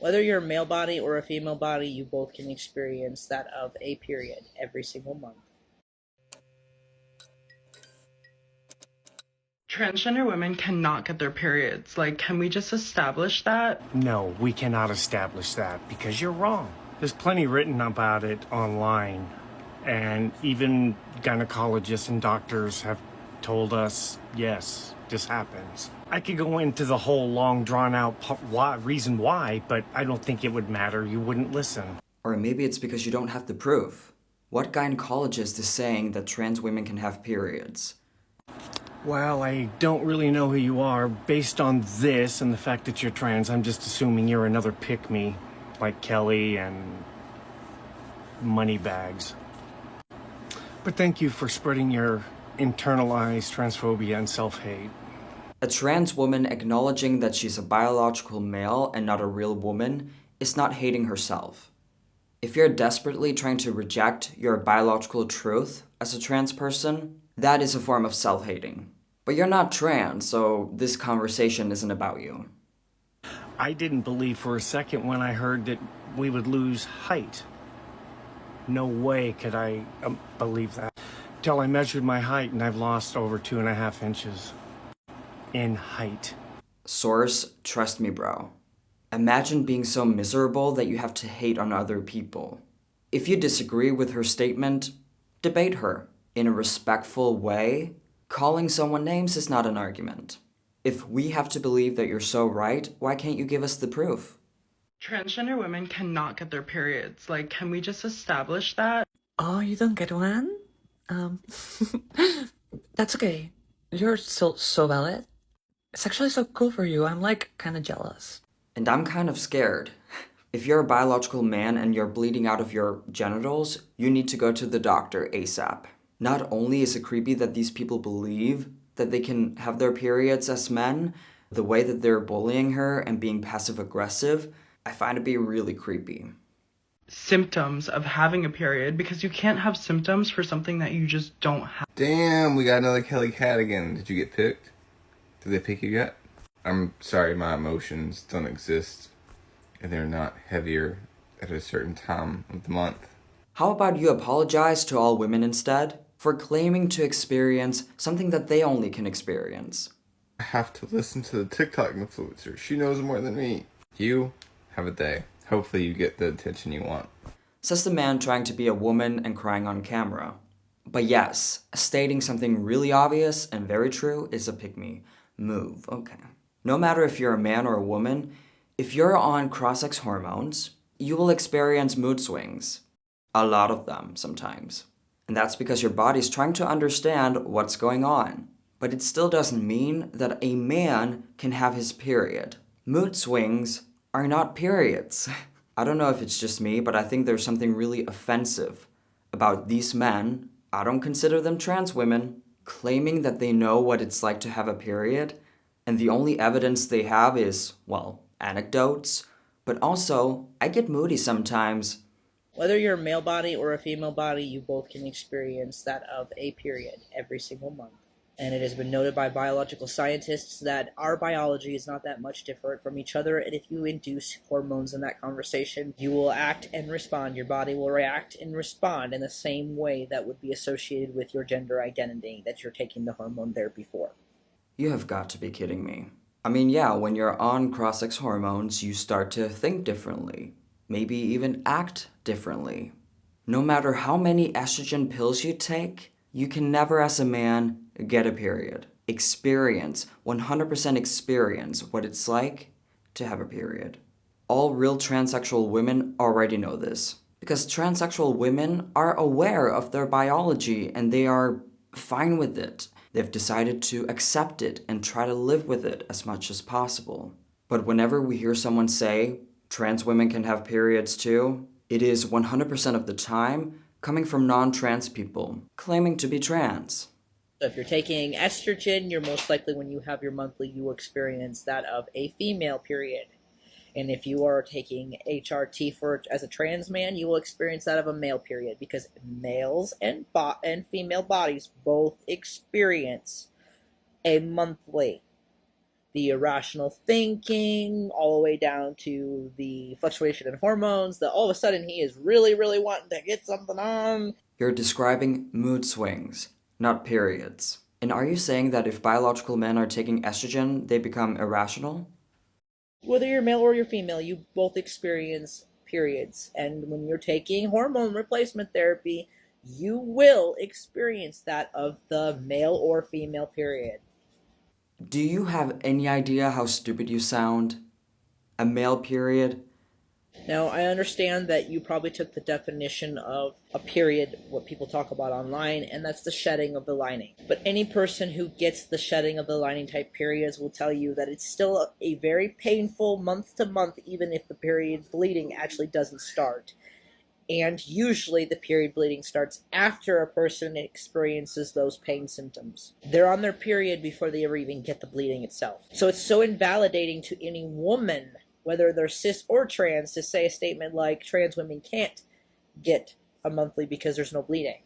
Whether you're a male body or a female body, you both can experience that of a period every single month. Transgender women cannot get their periods. Like, can we just establish that? No, we cannot establish that because you're wrong. There's plenty written about it online, and even gynecologists and doctors have told us, yes, this happens. I could go into the whole long, drawn-out reason why, but I don't think it would matter. You wouldn't listen. Or maybe it's because you don't have the proof. What gynecologist is saying that trans women can have periods? Well, I don't really know who you are. Based on this and the fact that you're trans, I'm just assuming you're another pick-me, like Kelly and Moneybags. But thank you for spreading your internalized transphobia and self-hate. A trans woman acknowledging that she's a biological male and not a real woman is not hating herself. If you're desperately trying to reject your biological truth as a trans person, that is a form of self-hating. But you're not trans, so this conversation isn't about you. I didn't believe for a second when I heard that we would lose height. No way could I believe that. Till I measured my height and I've lost over 2.5 inches in height. Source, trust me, bro. Imagine being so miserable that you have to hate on other people. If you disagree with her statement, debate her in a respectful way. Calling someone names is not an argument. If we have to believe that you're so right, why can't you give us the proof? Transgender women cannot get their periods. Like, can we just establish that? Oh, you don't get one? Um, that's okay. You're still so valid. It's actually so cool for you. I'm like kind of jealous. And I'm kind of scared. If you're a biological man and you're bleeding out of your genitals, you need to go to the doctor ASAP. Not only is it creepy that these people believe that they can have their periods as men, the way that they're bullying her and being passive-aggressive, I find it to be really creepy. Symptoms of having a period, because you can't have symptoms for something that you just don't have. Damn, we got another Kelly Cat again. Did you get picked? Did they pick you yet? I'm sorry, my emotions don't exist, and they're not heavier at a certain time of the month. How about you apologize to all women instead for claiming to experience something that they only can experience? I have to listen to the TikTok influencer. She knows more than me. You have a day. Hopefully you get the attention you want. Says the man trying to be a woman and crying on camera. But yes, stating something really obvious and very true is a pick-me move. Okay. No matter if you're a man or a woman, if you're on cross-sex hormones, you will experience mood swings. A lot of them, sometimes. And that's because your body's trying to understand what's going on. But it still doesn't mean that a man can have his period. Mood swings are not periods. I don't know if it's just me, but I think there's something really offensive about these men, I don't consider them trans women, claiming that they know what it's like to have a period, and the only evidence they have is, well, anecdotes. But also, I get moody sometimes. Whether you're a male body or a female body, you both can experience that of a period every single month. And it has been noted by biological scientists that our biology is not that much different from each other, and if you induce hormones in that conversation, you will act and respond. Your body will react and respond in the same way that would be associated with your gender identity that you're taking the hormone therapy for. You have got to be kidding me. I mean, yeah, when you're on cross-sex hormones, you start to think differently. Maybe even act differently. No matter how many estrogen pills you take, you can never, as a man, get a period. Experience, 100% experience what it's like to have a period. All real transsexual women already know this, because transsexual women are aware of their biology and they are fine with it. They've decided to accept it and try to live with it as much as possible. But whenever we hear someone say, trans women can have periods too, it is 100% of the time coming from non-trans people claiming to be trans. So if you're taking estrogen, you're most likely, when you have your monthly, you will experience that of a female period. And if you are taking HRT as a trans man, you will experience that of a male period, because males and female bodies both experience a monthly. the irrational thinking, all the way down to the fluctuation in hormones, that all of a sudden he is really, really wanting to get something on. You're describing mood swings, not periods. And are you saying that if biological men are taking estrogen, they become irrational? Whether you're male or you're female, you both experience periods. And when you're taking hormone replacement therapy, you will experience that of the male or female period. Do you have any idea how stupid you sound? A male period? Now, I understand that you probably took the definition of a period, what people talk about online, and that's the shedding of the lining. But any person who gets the shedding of the lining type periods will tell you that it's still a very painful month to month, even if the period bleeding actually doesn't start. And usually the period bleeding starts after a person experiences those pain symptoms. They're on their period before they ever even get the bleeding itself. So it's so invalidating to any woman, whether they're cis or trans, to say a statement like trans women can't get a monthly because there's no bleeding.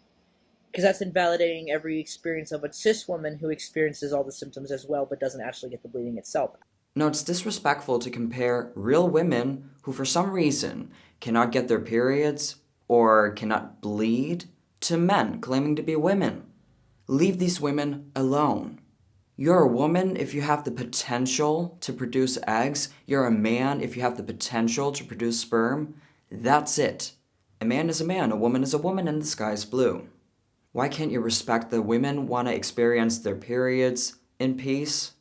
Because that's invalidating every experience of a cis woman who experiences all the symptoms as well but doesn't actually get the bleeding itself. No, it's disrespectful to compare real women who for some reason cannot get their periods or cannot bleed to men claiming to be women. Leave these women alone. You're a woman if you have the potential to produce eggs. You're a man if you have the potential to produce sperm. That's it. A man is a man, a woman is a woman, and the sky is blue. Why can't you respect that women want to experience their periods in peace,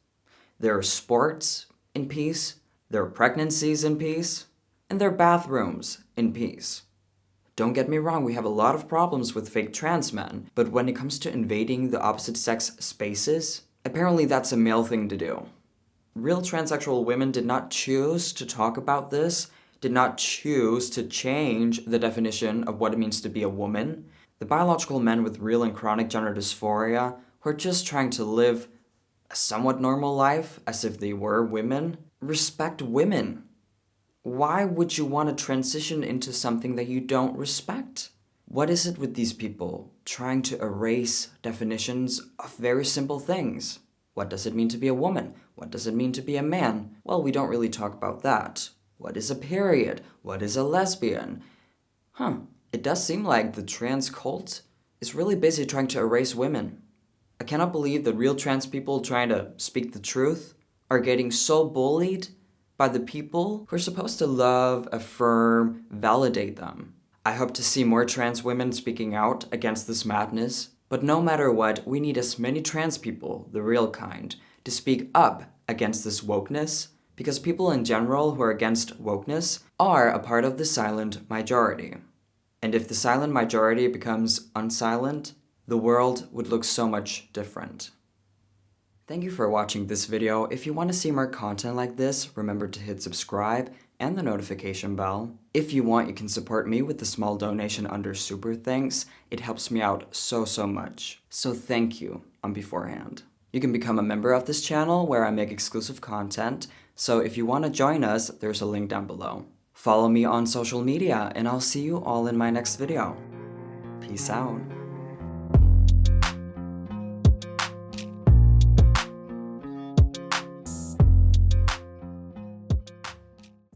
their sports in peace, their pregnancies in peace, and their bathrooms in peace? Don't get me wrong, we have a lot of problems with fake trans men, but when it comes to invading the opposite sex spaces, apparently that's a male thing to do. Real transsexual women did not choose to talk about this, did not choose to change the definition of what it means to be a woman. The biological men with real and chronic gender dysphoria who are just trying to live a somewhat normal life as if they were women, respect women. Why would you want to transition into something that you don't respect? What is it with these people trying to erase definitions of very simple things? What does it mean to be a woman? What does it mean to be a man? Well, we don't really talk about that. What is a period? What is a lesbian? It does seem like the trans cult is really busy trying to erase women. I cannot believe that real trans people trying to speak the truth are getting so bullied by the people who are supposed to love, affirm, validate them. I hope to see more trans women speaking out against this madness, but no matter what, we need as many trans people, the real kind, to speak up against this wokeness, because people in general who are against wokeness are a part of the silent majority. And if the silent majority becomes unsilent, the world would look so much different. Thank you for watching this video. If you want to see more content like this, remember to hit subscribe and the notification bell. If you want, you can support me with a small donation under Super Thanks. It helps me out so much. So thank you on beforehand. You can become a member of this channel where I make exclusive content. So if you want to join us, there's a link down below. Follow me on social media and I'll see you all in my next video. Peace out.